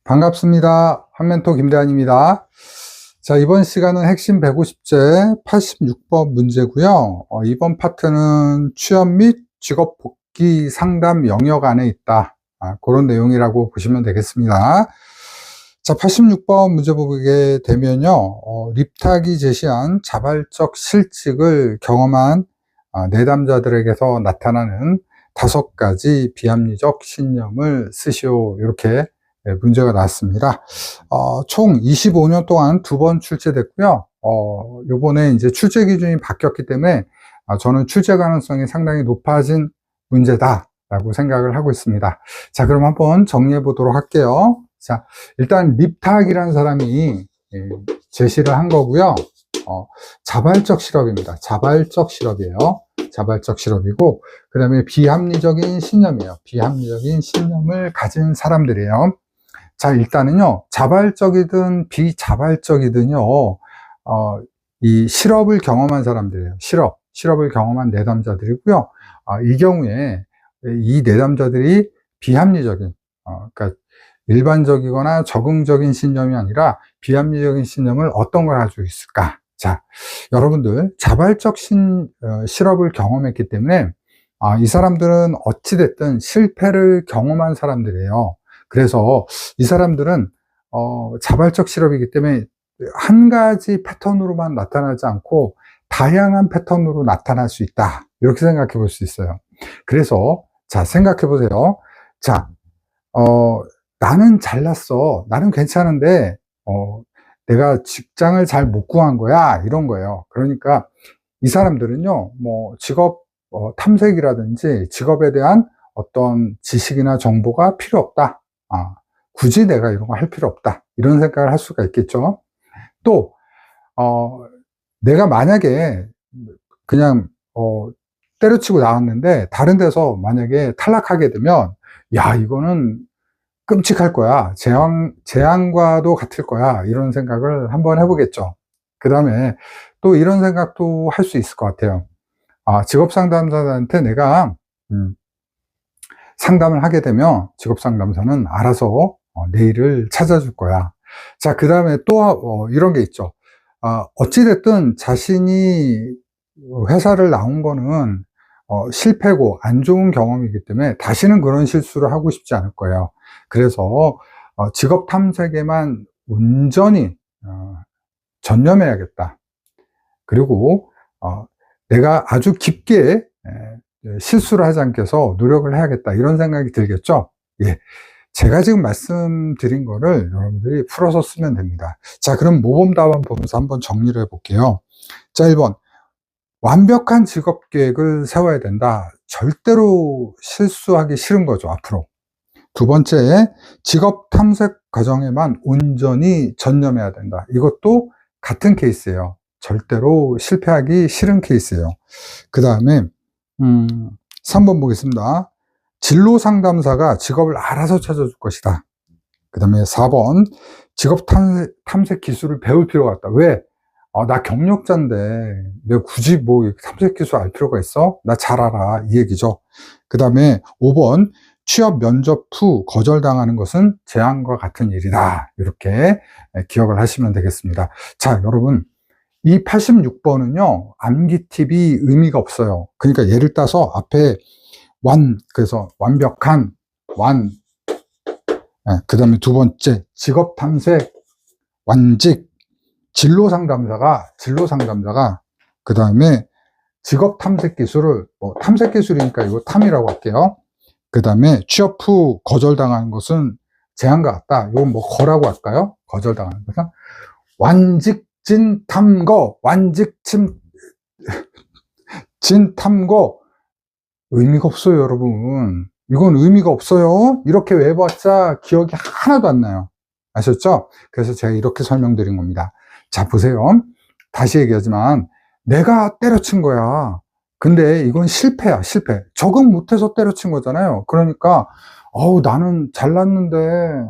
반갑습니다. 한멘토 김대한입니다. 자, 이번 시간은 핵심 150제 86번 문제고요. 이번 파트는 취업 및 직업 복귀 상담 영역 안에 있다. 그런 내용이라고 보시면 되겠습니다. 자, 86번 문제 보게 되면요. 립탁이 제시한 자발적 실직을 경험한 내담자들에게서 나타나는 5가지 비합리적 신념을 쓰시오. 이렇게 문제가 나왔습니다. 총 25년 동안 2번 출제됐고요. 요번에 이제 출제 기준이 바뀌었기 때문에 저는 출제 가능성이 상당히 높아진 문제다라고 생각을 하고 있습니다. 자, 그럼 한번 정리해 보도록 할게요. 자, 일단 립탁이라는 사람이 제시를 한 거고요. 자발적 실업입니다. 자발적 실업이에요. 자발적 실업이고, 그 다음에 비합리적인 신념이에요. 비합리적인 신념을 가진 사람들이에요. 자, 일단은요, 자발적이든 비자발적이든요, 이 실업을 경험한 사람들이에요. 실업을 경험한 내담자들이고요. 이 경우에 이 내담자들이 비합리적인, 그러니까 일반적이거나 적응적인 신념이 아니라 비합리적인 신념을 어떤 걸 가지고 있을까? 자, 여러분들 자발적 실업을 경험했기 때문에 이 사람들은 어찌됐든 실패를 경험한 사람들이에요. 그래서 이 사람들은 자발적 실업이기 때문에 한 가지 패턴으로만 나타나지 않고 다양한 패턴으로 나타날 수 있다. 이렇게 생각해 볼 수 있어요. 그래서 자, 생각해 보세요. 자, 나는 잘났어. 나는 괜찮은데 내가 직장을 잘 못 구한 거야. 이런 거예요. 그러니까 이 사람들은요, 뭐 직업 탐색이라든지 직업에 대한 어떤 지식이나 정보가 필요 없다. 굳이 내가 이런 거 할 필요 없다. 이런 생각을 할 수가 있겠죠. 또 내가 만약에 그냥 때려치고 나왔는데 다른 데서 만약에 탈락하게 되면 야, 이거는 끔찍할 거야. 재앙과도 같을 거야. 이런 생각을 한번 해보겠죠. 그 다음에 또 이런 생각도 할 수 있을 것 같아요. 직업 상담사한테 내가 상담을 하게 되면 직업 상담사는 알아서 내 일을 찾아줄 거야. 자, 그 다음에 또 이런 게 있죠. 어찌됐든 자신이 회사를 나온 거는 실패고 안 좋은 경험이기 때문에 다시는 그런 실수를 하고 싶지 않을 거예요. 그래서 직업 탐색에만 온전히 전념해야겠다. 그리고 내가 아주 깊게 실수를 하지 않게 해서 노력을 해야겠다. 이런 생각이 들겠죠? 예. 제가 지금 말씀드린 거를 여러분들이 풀어서 쓰면 됩니다. 자, 그럼 모범답안 보면서 한번 정리를 해볼게요. 자, 1번. 완벽한 직업 계획을 세워야 된다. 절대로 실수하기 싫은 거죠, 앞으로. 2번째, 직업 탐색 과정에만 온전히 전념해야 된다. 이것도 같은 케이스예요. 절대로 실패하기 싫은 케이스예요. 그 다음에 3번 보겠습니다. 진로 상담사가 직업을 알아서 찾아줄 것이다. 그 다음에 4번, 직업 탐색 기술을 배울 필요가 없다. 왜? 나 경력자인데 내가 굳이 뭐 탐색 기술 알 필요가 있어? 나 잘 알아. 이 얘기죠. 그 다음에 5번, 취업 면접 후 거절당하는 것은 재앙과 같은 일이다. 이렇게 기억을 하시면 되겠습니다. 자, 여러분, 이 86번은요, 암기 팁이 의미가 없어요. 그러니까 예를 따서 앞에 그래서 완벽한, 그 다음에 2번째, 직업 탐색, 완직, 진로 상담자가, 그 다음에 직업 탐색 기술을, 탐색 기술이니까 이거 탐이라고 할게요. 그 다음에 취업 후 거절당하는 것은 재앙과 같다. 이건 뭐 거라고 할까요? 거절당하는 것은. 완직진탐거, 진탐거. 의미가 없어요, 여러분. 이건 의미가 없어요. 이렇게 외워봤자 기억이 하나도 안 나요. 아셨죠? 그래서 제가 이렇게 설명드린 겁니다. 자, 보세요. 다시 얘기하지만 내가 때려친 거야. 근데 이건 실패야, 실패. 적응 못해서 때려친 거잖아요. 그러니까 나는 잘났는데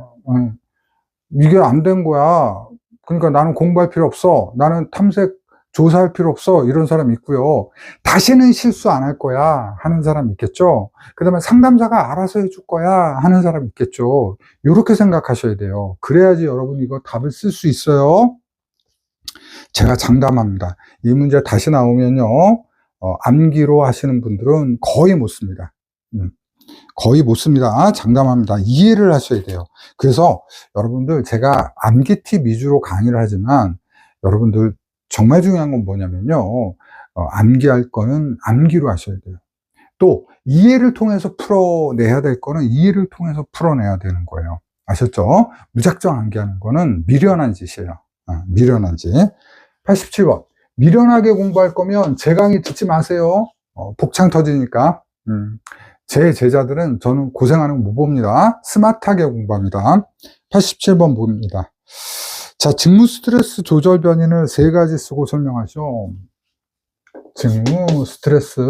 이게 안 된 거야. 그러니까 나는 공부할 필요 없어. 나는 탐색 조사할 필요 없어. 이런 사람 있고요. 다시는 실수 안 할 거야. 하는 사람 있겠죠. 그 다음에 상담사가 알아서 해줄 거야. 하는 사람 있겠죠. 이렇게 생각하셔야 돼요. 그래야지 여러분 이거 답을 쓸 수 있어요. 제가 장담합니다. 이 문제 다시 나오면요. 암기로 하시는 분들은 거의 못 씁니다. 거의 못 씁니다. 장담합니다. 이해를 하셔야 돼요. 그래서 여러분들 제가 암기 팁 위주로 강의를 하지만 여러분들 정말 중요한 건 뭐냐면요. 암기할 거는 암기로 하셔야 돼요. 또 이해를 통해서 풀어내야 될 거는 이해를 통해서 풀어내야 되는 거예요. 아셨죠? 무작정 암기하는 거는 미련한 짓이에요. 미련한 짓. 87번. 미련하게 공부할 거면 제 강의 듣지 마세요. 복창 터지니까. 제 제자들은 저는 고생하는 거 못 봅니다. 스마트하게 공부합니다. 87번 봅니다. 자, 직무 스트레스 조절 변인을 3가지 쓰고 설명하죠. 직무 스트레스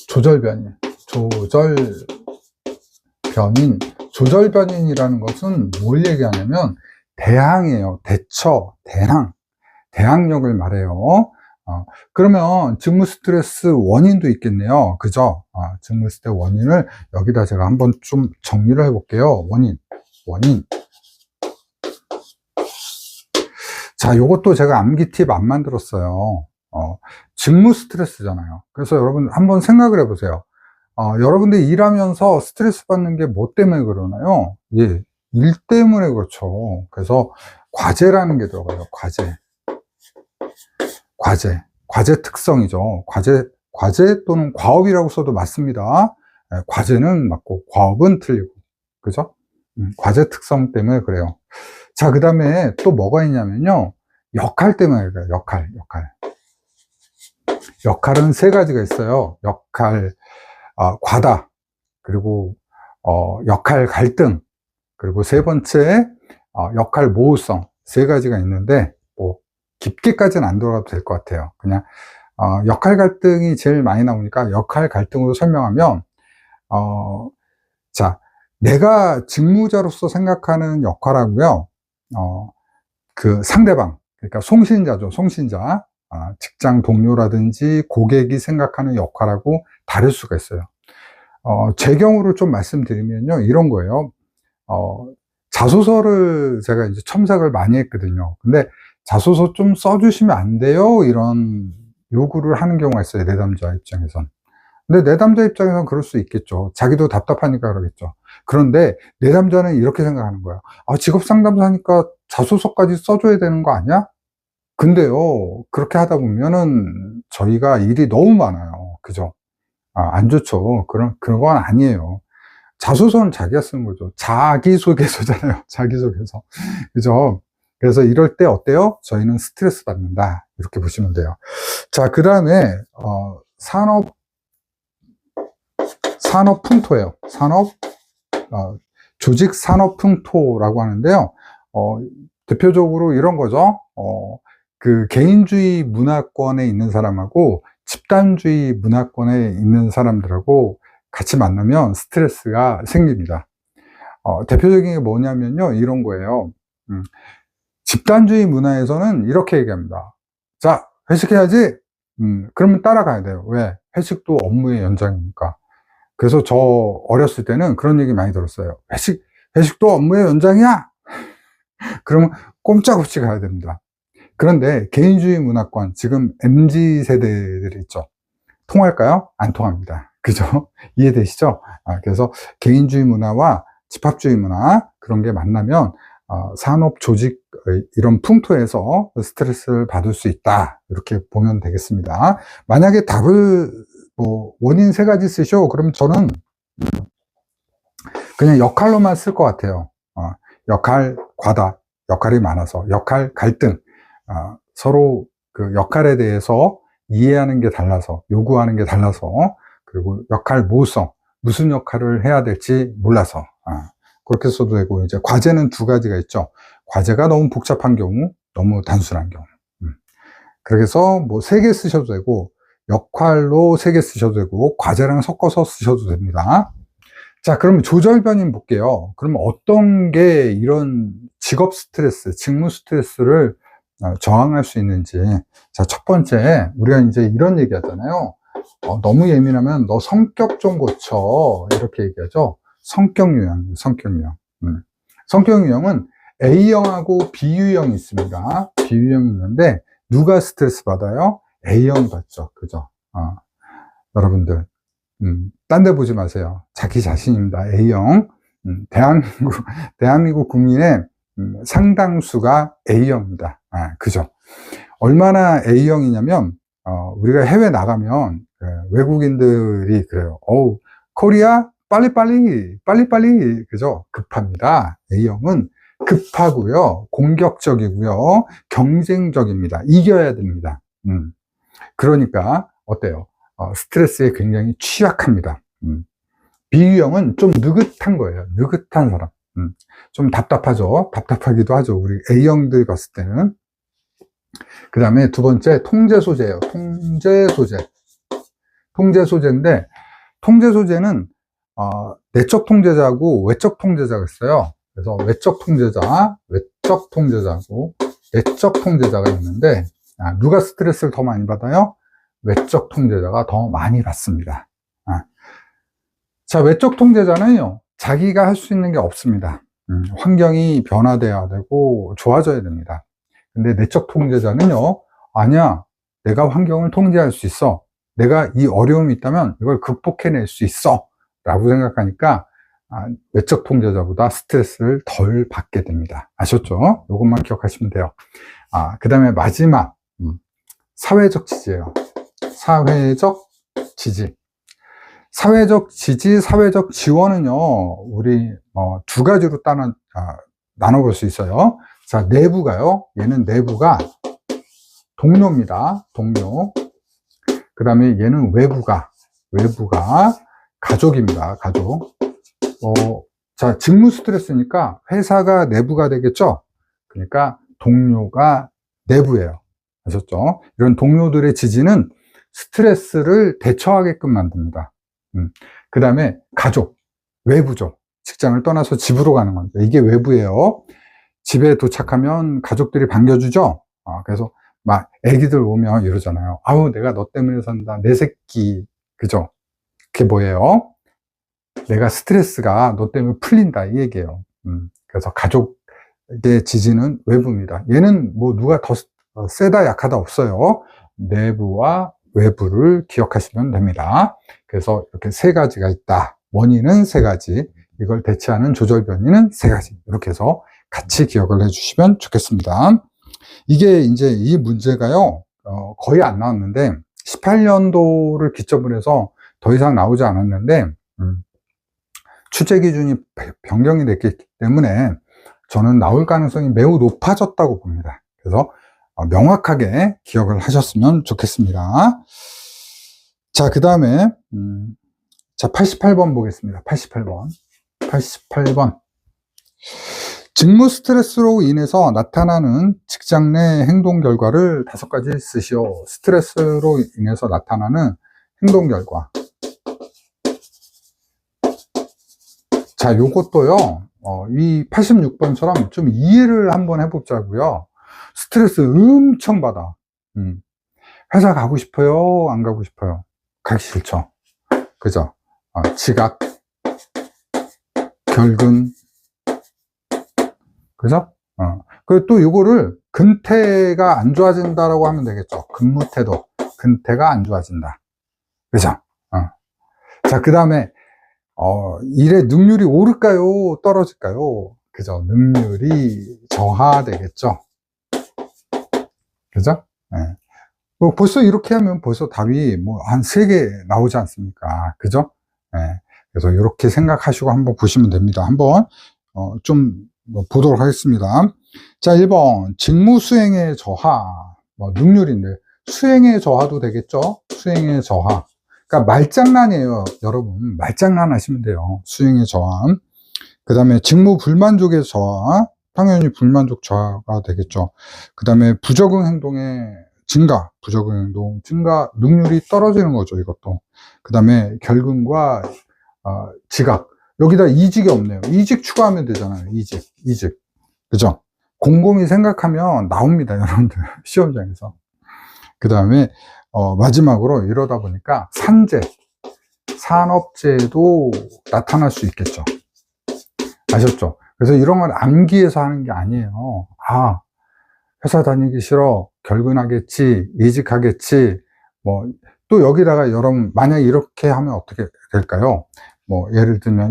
조절 변인. 조절 변인이라는 것은 뭘 얘기하냐면 대항이에요. 대처, 대항력을 말해요. 그러면 직무 스트레스 원인도 있겠네요. 그죠? 직무 스트레스 원인을 여기다 제가 한번 좀 정리를 해볼게요. 원인. 자, 요것도 제가 암기 팁 안 만들었어요. 직무 스트레스잖아요. 그래서 여러분 한번 생각을 해보세요. 여러분들 일하면서 스트레스 받는 게 뭐 때문에 그러나요? 예, 일 때문에 그렇죠. 그래서 과제라는 게 들어가요. 과제 특성이죠. 과제 또는 과업이라고 써도 맞습니다. 과제는 맞고 과업은 틀리고. 그죠? 과제 특성 때문에 그래요. 자, 그 다음에 또 뭐가 있냐면요. 역할 때문에 그래요. 역할은 3가지가 있어요. 역할, 과다, 그리고, 역할 갈등, 그리고 3번째, 역할 모호성. 3가지가 있는데, 뭐, 깊게까지는 안 들어가도 될 것 같아요. 그냥, 역할 갈등이 제일 많이 나오니까 역할 갈등으로 설명하면, 자, 내가 직무자로서 생각하는 역할하고요, 그 상대방, 그러니까 송신자죠, 송신자. 직장 동료라든지 고객이 생각하는 역할하고 다를 수가 있어요. 제 경우를 좀 말씀드리면요, 이런 거예요. 자소서를 제가 이제 첨삭을 많이 했거든요. 근데 자소서 좀 써주시면 안 돼요? 이런 요구를 하는 경우가 있어요, 내담자 입장에선. 근데 내담자 입장에선 그럴 수 있겠죠. 자기도 답답하니까 그러겠죠. 그런데 내담자는 이렇게 생각하는 거야. 직업 상담사니까 자소서까지 써줘야 되는 거 아니야? 근데요, 그렇게 하다 보면은 저희가 일이 너무 많아요. 그죠? 안 좋죠. 그런 건 아니에요. 자소서는 자기가 쓰는 거죠. 자기소개서잖아요. 자기소개서. 그죠? 그래서 이럴 때 어때요? 저희는 스트레스 받는다. 이렇게 보시면 돼요. 자, 그 다음에, 산업풍토예요. 조직 산업풍토라고 하는데요. 대표적으로 이런 거죠. 그 개인주의 문화권에 있는 사람하고 집단주의 문화권에 있는 사람들하고 같이 만나면 스트레스가 생깁니다. 대표적인 게 뭐냐면요, 이런 거예요. 집단주의 문화에서는 이렇게 얘기합니다. 자, 회식해야지. 그러면 따라가야 돼요. 왜? 회식도 업무의 연장이니까. 그래서 저 어렸을 때는 그런 얘기 많이 들었어요. 회식도 업무의 연장이야. 그러면 꼼짝없이 가야 됩니다. 그런데 개인주의 문화권, 지금 MZ세대들이 있죠. 통할까요? 안 통합니다. 그죠? 이해되시죠? 그래서 개인주의 문화와 집합주의 문화, 그런 게 만나면 산업 조직 이런 풍토에서 스트레스를 받을 수 있다. 이렇게 보면 되겠습니다. 만약에 답을 원인 3가지 쓰셔. 그럼 저는 그냥 역할로만 쓸 것 같아요. 역할 과다, 역할이 많아서, 역할 갈등, 서로 그 역할에 대해서 이해하는 게 달라서, 요구하는 게 달라서, 그리고 역할 모호성, 무슨 역할을 해야 될지 몰라서, 그렇게 써도 되고, 이제 과제는 2가지가 있죠. 과제가 너무 복잡한 경우, 너무 단순한 경우. 그래서 3개 쓰셔도 되고, 역할로 3개 쓰셔도 되고, 과제랑 섞어서 쓰셔도 됩니다. 자, 그러면 조절 변인 볼게요. 그러면 어떤 게 이런 직업 스트레스, 직무 스트레스를 저항할 수 있는지. 자, 첫 번째, 우리가 이제 이런 얘기 하잖아요. 너무 예민하면 너 성격 좀 고쳐. 이렇게 얘기하죠. 성격 유형, 성격 유형. 성격 유형은 A형하고 B유형이 있습니다. B유형이 있는데, 누가 스트레스 받아요? A형이 받죠. 그죠? 여러분들. 딴 데 보지 마세요. 자기 자신입니다. A형. 대한민국 국민의 상당수가 A형입니다. 그죠? 얼마나 A형이냐면, 우리가 해외 나가면, 외국인들이 그래요. 코리아, 빨리빨리, 그죠? 급합니다. A형은 급하고요, 공격적이고요, 경쟁적입니다. 이겨야 됩니다. 그러니까, 어때요? 스트레스에 굉장히 취약합니다. B유형은 좀 느긋한 거예요. 느긋한 사람. 좀 답답하죠. 답답하기도 하죠. 우리 A형들이 봤을 때는. 그 다음에 두 번째, 통제 소재예요. 통제 소재. 통제 소재인데, 통제 소재는 내적 통제자하고 외적 통제자가 있어요. 그래서 외적 통제자하고 내적 통제자가 있는데, 누가 스트레스를 더 많이 받아요? 외적 통제자가 더 많이 받습니다. 자, 외적 통제자는요, 자기가 할 수 있는 게 없습니다. 환경이 변화돼야 되고 좋아져야 됩니다. 근데 내적 통제자는요, 아니야, 내가 환경을 통제할 수 있어. 내가 이 어려움이 있다면 이걸 극복해낼 수 있어. 라고 생각하니까 외적 통제자보다 스트레스를 덜 받게 됩니다. 아셨죠? 이것만 기억하시면 돼요. 그 다음에 마지막, 사회적 지지예요. 사회적 지지. 사회적 지지, 사회적 지원은요, 우리 두 가지로 나눠볼 수 있어요. 자, 내부가요. 얘는 내부가 동료입니다. 동료. 그 다음에 얘는 외부가 가족입니다. 가족. 자, 직무 스트레스니까 회사가 내부가 되겠죠? 그러니까 동료가 내부예요. 아셨죠? 이런 동료들의 지지는 스트레스를 대처하게끔 만듭니다. 그 다음에 가족, 외부죠. 직장을 떠나서 집으로 가는 겁니다. 이게 외부예요. 집에 도착하면 가족들이 반겨주죠. 그래서 막 애기들 오면 이러잖아요. 아우, 내가 너 때문에 산다. 내 새끼. 그죠? 그게 뭐예요? 내가 스트레스가 너 때문에 풀린다. 이 얘기예요. 그래서 가족의 지지는 외부입니다. 얘는 뭐 누가 더 세다 약하다 없어요. 내부와 외부를 기억하시면 됩니다. 그래서 이렇게 세 가지가 있다. 원인은 세 가지, 이걸 대체하는 조절 변이는 세 가지. 이렇게 해서 같이 기억을 해주시면 좋겠습니다. 이게 이제 이 문제가요, 거의 안 나왔는데 18년도를 기점으로 해서 더 이상 나오지 않았는데 출제 기준이 변경이 됐기 때문에 저는 나올 가능성이 매우 높아졌다고 봅니다. 그래서 명확하게 기억을 하셨으면 좋겠습니다. 자, 그 다음에 자, 88번 보겠습니다. 88번. 직무 스트레스로 인해서 나타나는 직장 내 행동 결과를 5가지 쓰시오. 스트레스로 인해서 나타나는 행동 결과. 자, 요것도요, 이 86번처럼 좀 이해를 한번 해보자고요. 스트레스 엄청 받아. 회사 가고 싶어요? 안 가고 싶어요? 가기 싫죠. 그죠? 지각, 결근, 그죠? 그리고 또 요거를 근태가 안 좋아진다라고 하면 되겠죠. 근무태도, 근태가 안 좋아진다. 그죠? 자, 그 다음에, 일의 능률이 오를까요? 떨어질까요? 그죠? 능률이 저하되겠죠. 그죠? 네. 벌써 이렇게 하면 벌써 답이 뭐 한 3개 나오지 않습니까? 그죠? 네. 그래서 이렇게 생각하시고 한번 보시면 됩니다. 한번, 좀 보도록 하겠습니다. 자, 1번. 직무 수행의 저하. 능률인데, 수행의 저하도 되겠죠? 수행의 저하. 그러니까 말장난이에요. 여러분. 말장난 하시면 돼요. 수행의 저하. 그 다음에 직무 불만족의 저하. 당연히 불만족 저하가 되겠죠. 그 다음에 부적응 행동의 증가, 부적응 행동 증가, 능률이 떨어지는 거죠, 이것도. 그 다음에 결근과 지각, 여기다 이직이 없네요. 이직 추가하면 되잖아요. 이직. 그죠? 곰곰이 생각하면 나옵니다, 여러분들. 시험장에서. 그 다음에, 마지막으로 이러다 보니까 산재, 산업재해도 나타날 수 있겠죠. 아셨죠? 그래서 이런 건 암기해서 하는 게 아니에요. 아, 회사 다니기 싫어. 결근하겠지. 이직하겠지. 뭐, 또 여기다가 여러분, 만약 이렇게 하면 어떻게 될까요? 뭐, 예를 들면,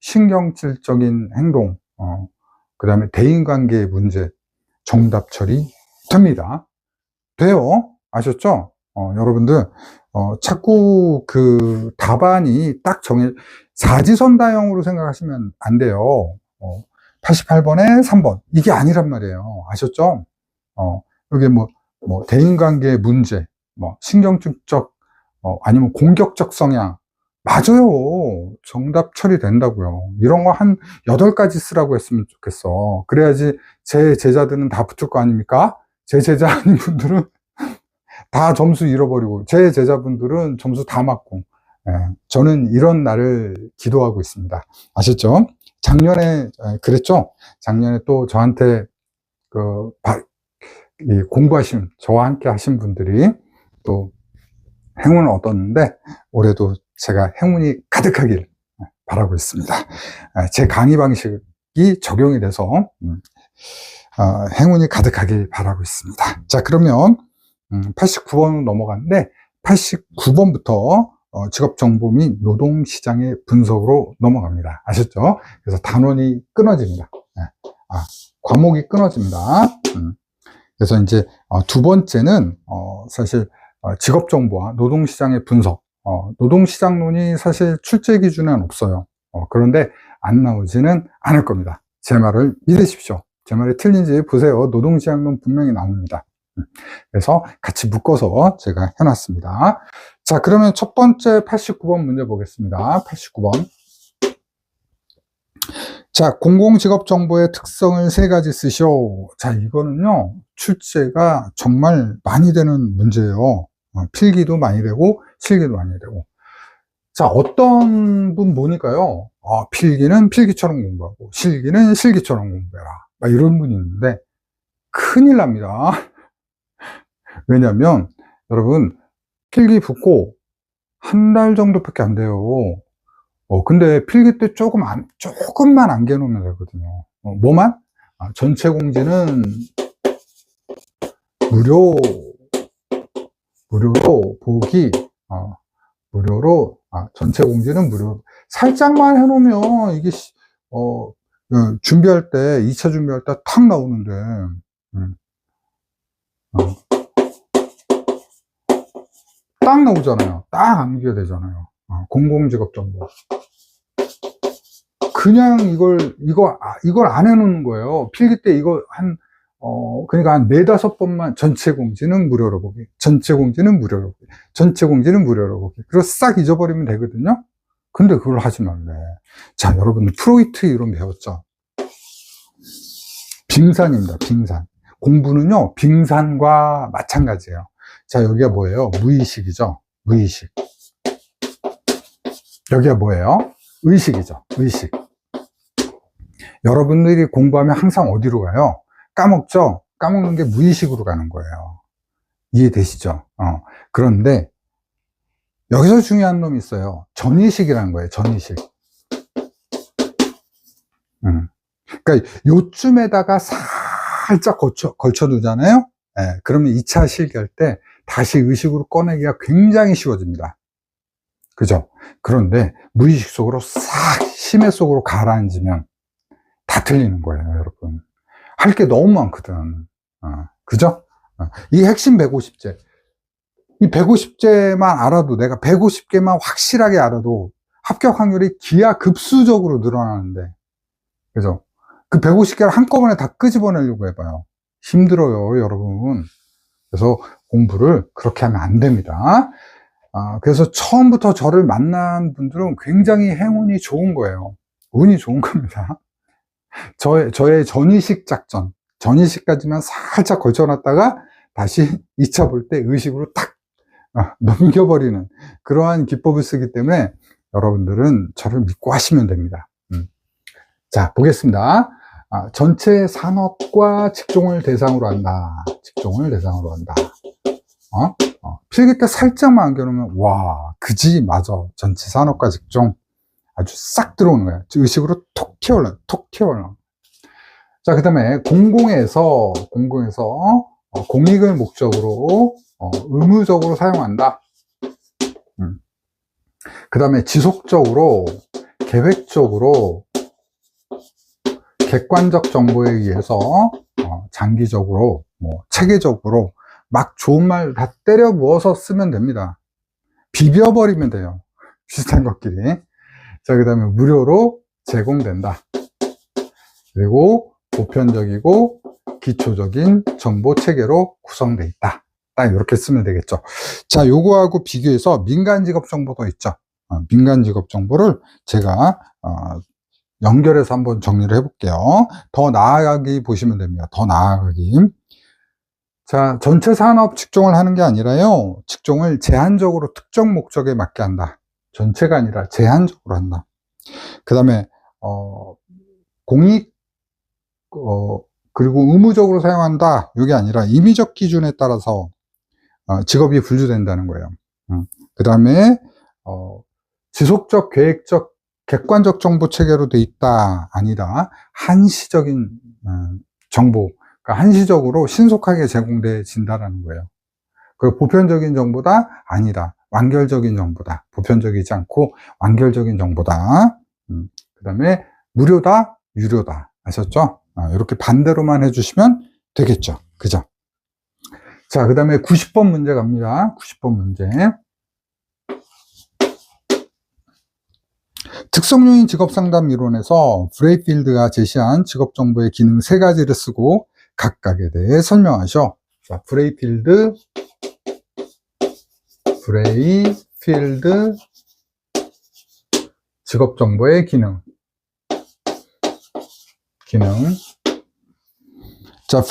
신경질적인 행동, 그 다음에 대인관계의 문제, 정답 처리 됩니다. 돼요. 아셨죠? 여러분들, 자꾸 그 답안이 딱 사지선다형으로 생각하시면 안 돼요. 88번에 3번. 이게 아니란 말이에요. 아셨죠? 여기 뭐 대인관계의 문제, 신경질적, 아니면 공격적 성향. 맞아요. 정답 처리된다고요. 이런 거 한 8가지 쓰라고 했으면 좋겠어. 그래야지 제 제자들은 다 붙을 거 아닙니까? 제 제자 아닌 분들은 다 점수 잃어버리고, 제 제자분들은 점수 다 맞고, 저는 이런 날을 기도하고 있습니다. 아셨죠? 작년에 그랬죠? 작년에 또 저한테 저와 함께 하신 분들이 또 행운을 얻었는데, 올해도 제가 행운이 가득하길 바라고 있습니다. 제 강의 방식이 적용이 돼서 행운이 가득하길 바라고 있습니다. 자, 그러면 89번으로 넘어갔는데, 89번부터 직업정보 및 노동시장의 분석으로 넘어갑니다. 아셨죠? 그래서 단원이 끊어집니다. 과목이 끊어집니다. 그래서 이제 두 번째는 사실 직업정보와 노동시장의 분석. 노동시장론이 사실 출제 기준은 없어요. 그런데 안 나오지는 않을 겁니다. 제 말을 믿으십시오. 제 말이 틀린지 보세요. 노동시장론 분명히 나옵니다. 그래서 같이 묶어서 제가 해놨습니다. 자, 그러면 첫 번째 89번 문제 보겠습니다. 89번. 자, 공공직업정보의 특성을 3가지 쓰시오. 자, 이거는요, 출제가 정말 많이 되는 문제예요. 필기도 많이 되고, 실기도 많이 되고. 자, 어떤 분 보니까요, 필기는 필기처럼 공부하고, 실기는 실기처럼 공부해라. 막 이런 분이 있는데, 큰일 납니다. 왜냐면, 여러분, 필기 붙고, 한 달 정도밖에 안 돼요. 근데 필기 때 조금만 안겨놓으면 되거든요. 뭐만? 전체 공지는 무료로 보기, 무료로, 전체 공지는 무료로. 살짝만 해놓으면 이게, 준비할 때, 2차 준비할 때 탁 나오는데, 딱 나오잖아요. 딱 암기가 되잖아요. 공공직업정보. 그냥 이걸 안 해놓는 거예요. 필기 때 이거 그러니까 한 4-5번만 전체 공지는 무료로 보기, 전체 공지는 무료로 보기, 전체 공지는 무료로 보기. 그리고 싹 잊어버리면 되거든요. 근데 그걸 하지 말래. 자, 여러분, 프로이트 이론 배웠죠? 빙산입니다, 빙산. 공부는요, 빙산과 마찬가지예요. 자, 여기가 뭐예요? 무의식이죠? 무의식. 여기가 뭐예요? 의식이죠. 의식. 여러분들이 공부하면 항상 어디로 가요? 까먹죠? 까먹는 게 무의식으로 가는 거예요. 이해되시죠? 그런데 여기서 중요한 놈이 있어요. 전의식이라는 거예요. 전의식. 그러니까 요쯤에다가 살짝 걸쳐 두잖아요. 그러면 2차 실기할 때 다시 의식으로 꺼내기가 굉장히 쉬워집니다. 그죠? 그런데 무의식 속으로 싹 심해 속으로 가라앉으면 다 틀리는 거예요, 여러분. 할 게 너무 많거든. 그죠? 이 핵심 150제. 이 150제만 알아도, 내가 150개만 확실하게 알아도 합격 확률이 기하급수적으로 늘어나는데, 그죠? 그 150개를 한꺼번에 다 끄집어내려고 해봐요. 힘들어요, 여러분. 그래서 공부를 그렇게 하면 안 됩니다. 그래서 처음부터 저를 만난 분들은 굉장히 행운이 좋은 거예요. 운이 좋은 겁니다. 저의 전의식 작전, 전의식까지만 살짝 걸쳐놨다가 다시 2차 볼 때 의식으로 탁 넘겨버리는 그러한 기법을 쓰기 때문에 여러분들은 저를 믿고 하시면 됩니다. 자, 보겠습니다. 전체 산업과 직종을 대상으로 한다. 직종을 대상으로 한다. 필기 때 살짝만 안겨놓으면, 와, 그지, 맞아. 전체 산업과 직종. 아주 싹 들어오는 거야. 의식으로 톡 튀어올라, 톡 튀어올라. 자, 그 다음에 공공에서 공익을 목적으로 의무적으로 사용한다. 그 다음에 지속적으로, 계획적으로, 객관적 정보에 의해서 장기적으로, 체계적으로 막 좋은 말 다 때려 부어서 쓰면 됩니다. 비벼버리면 돼요. 비슷한 것끼리. 자, 그 다음에 무료로 제공된다. 그리고 보편적이고 기초적인 정보 체계로 구성되어 있다. 딱 이렇게 쓰면 되겠죠. 자, 요거하고 비교해서 민간 직업 정보도 있죠. 민간 직업 정보를 제가 연결해서 한번 정리를 해볼게요. 더 나아가기 보시면 됩니다. 더 나아가기. 자, 전체 산업 직종을 하는 게 아니라요, 직종을 제한적으로 특정 목적에 맞게 한다. 전체가 아니라 제한적으로 한다. 그 다음에 공익 그리고 의무적으로 사용한다. 이게 아니라 임의적 기준에 따라서 직업이 분류된다는 거예요. 그 다음에 지속적, 계획적, 객관적 정보 체계로 돼 있다. 아니다. 한시적인 정보, 그러니까 한시적으로 신속하게 제공돼진다라는 거예요. 그 보편적인 정보다? 아니다. 완결적인 정보다. 보편적이지 않고 완결적인 정보다. 그 다음에 무료다, 유료다. 아셨죠? 이렇게 반대로만 해주시면 되겠죠. 그죠? 자, 그 다음에 90번 문제 갑니다. 90번 문제. 특성요인 직업상담 이론에서 브레이필드가 제시한 직업정보의 기능 3가지를 쓰고 각각에 대해 설명하셔. 자, 브레이필드 직업정보의 기능. 자,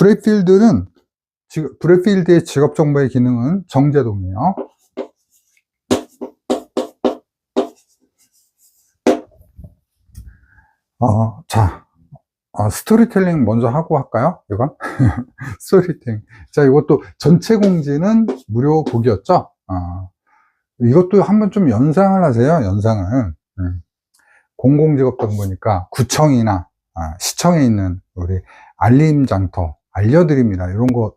브레이필드의 직업정보의 기능은 정제동이에요. 스토리텔링 먼저 하고 할까요? 이건? 스토리텔링. 자, 이것도 전체 공지는 무료 보기였죠? 이것도 한번 좀 연상을 하세요, 연상을. 공공직업정보니까 구청이나 시청에 있는 우리 알림장터, 알려드립니다. 이런 거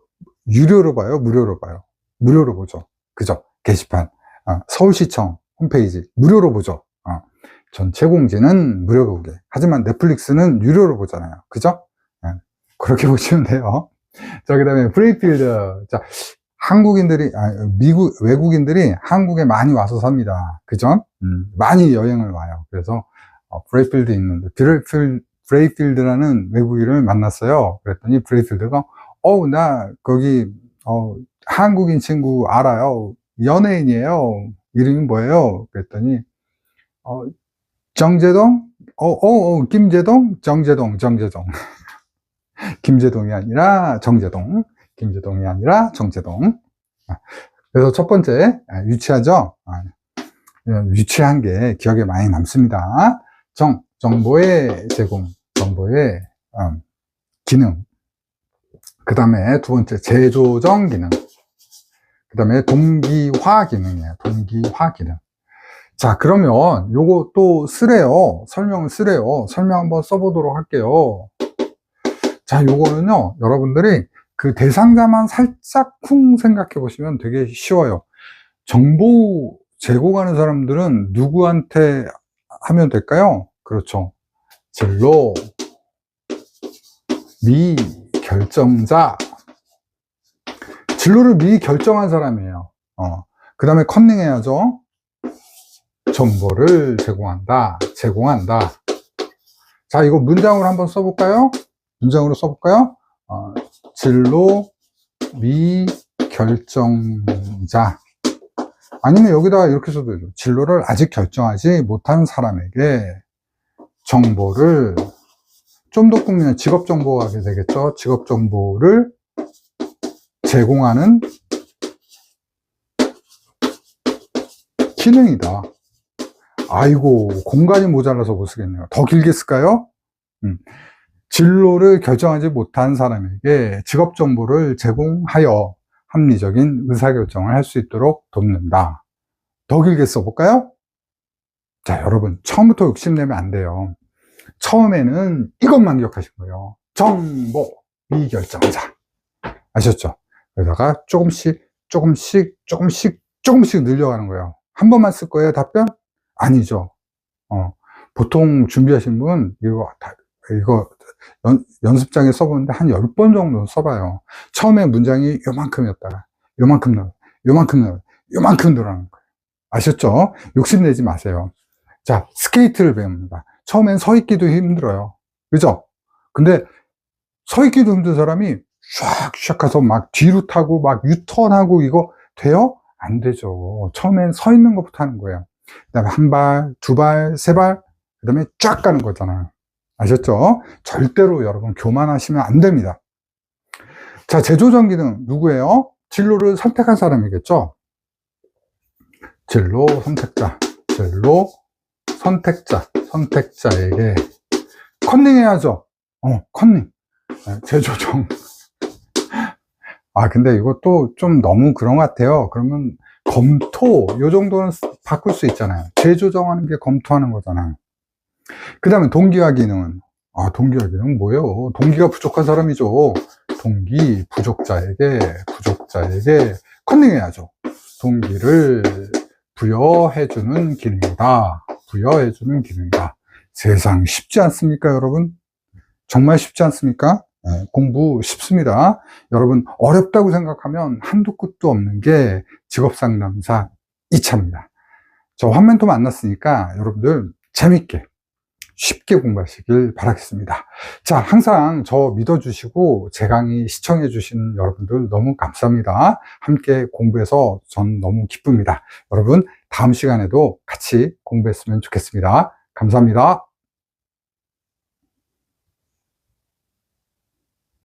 유료로 봐요, 무료로 봐요? 무료로 보죠. 그죠? 게시판. 서울시청 홈페이지 무료로 보죠. 전체 공지는 무료로 보게. 하지만 넷플릭스는 유료로 보잖아요. 그죠? 그렇게 보시면 돼요. 자, 그 다음에 브레이필드. 자, 외국인들이 한국에 많이 와서 삽니다. 그죠? 많이 여행을 와요. 그래서, 브레이필드 있는데, 브레이필드라는 외국인을 만났어요. 그랬더니 브레이필드가, 나 거기, 한국인 친구 알아요. 연예인이에요. 이름이 뭐예요? 그랬더니, 정제동? 김제동? 정제동. 김제동이 아니라 정제동. 그래서 첫 번째, 유치하죠? 유치한 게 기억에 많이 남습니다. 정보의 제공, 정보의 기능. 그 다음에 두 번째, 재조정 기능. 그 다음에 동기화 기능이에요. 동기화 기능. 자, 그러면 요거 또 쓰래요. 설명 한번 써보도록 할게요. 자, 요거는요, 여러분들이 그 대상자만 살짝 쿵 생각해 보시면 되게 쉬워요. 정보 제공하는 사람들은 누구한테 하면 될까요? 그렇죠. 진로, 미결정자. 진로를 미결정한 사람이에요. 그 다음에 컨닝해야죠. 정보를 제공한다. 자, 이거 문장으로 한번 써볼까요? 진로 미결정자. 아니면 여기다가 이렇게 써도 되죠. 진로를 아직 결정하지 못한 사람에게 정보를, 좀 더 꾸미면 직업정보가 하게 되겠죠. 직업정보를 제공하는 기능이다. 아이고, 공간이 모자라서 못 쓰겠네요. 더 길게 쓸까요? 진로를 결정하지 못한 사람에게 직업 정보를 제공하여 합리적인 의사결정을 할 수 있도록 돕는다. 더 길게 써볼까요? 자, 여러분, 처음부터 욕심내면 안 돼요. 처음에는 이것만 기억하신 거예요. 정보 미결정자. 아셨죠? 그러다가 조금씩 늘려가는 거예요. 한 번만 쓸 거예요, 답변? 아니죠. 보통 준비하신 분, 이거 연습장에 써보는데 한 10번 정도 써봐요. 처음에 문장이 요만큼이었다가, 요만큼 늘어나는 거예요. 아셨죠? 욕심내지 마세요. 자, 스케이트를 배웁니다. 처음엔 서 있기도 힘들어요. 그죠? 근데 서 있기도 힘든 사람이 샥샥 해서 막 뒤로 타고 막 유턴하고 이거 돼요? 안 되죠. 처음엔 서 있는 것부터 하는 거예요. 그 다음에 한 발, 두 발, 세 발, 그 다음에 쫙 가는 거잖아요. 아셨죠? 절대로 여러분 교만하시면 안 됩니다. 자, 재조정 기능 누구예요? 진로를 선택한 사람이겠죠? 진로 선택자에게 컨닝 해야죠. 컨닝. 재조정. 근데 이것도 좀 너무 그런 것 같아요. 그러면 검토, 요 정도는 바꿀 수 있잖아요. 재조정하는 게 검토하는 거잖아요. 그 다음에 동기화 기능은, 동기화 기능은 뭐예요? 동기가 부족한 사람이죠. 동기, 부족자에게 컨닝해야죠. 동기를 부여해주는 기능이다. 세상 쉽지 않습니까, 여러분? 정말 쉽지 않습니까? 네, 공부 쉽습니다. 여러분, 어렵다고 생각하면 한도 끝도 없는 게 직업상담사 2차입니다. 저 환멘토 만났으니까 여러분들 재밌게 쉽게 공부하시길 바라겠습니다. 자, 항상 저 믿어주시고 제 강의 시청해주신 여러분들 너무 감사합니다. 함께 공부해서 전 너무 기쁩니다. 여러분, 다음 시간에도 같이 공부했으면 좋겠습니다. 감사합니다.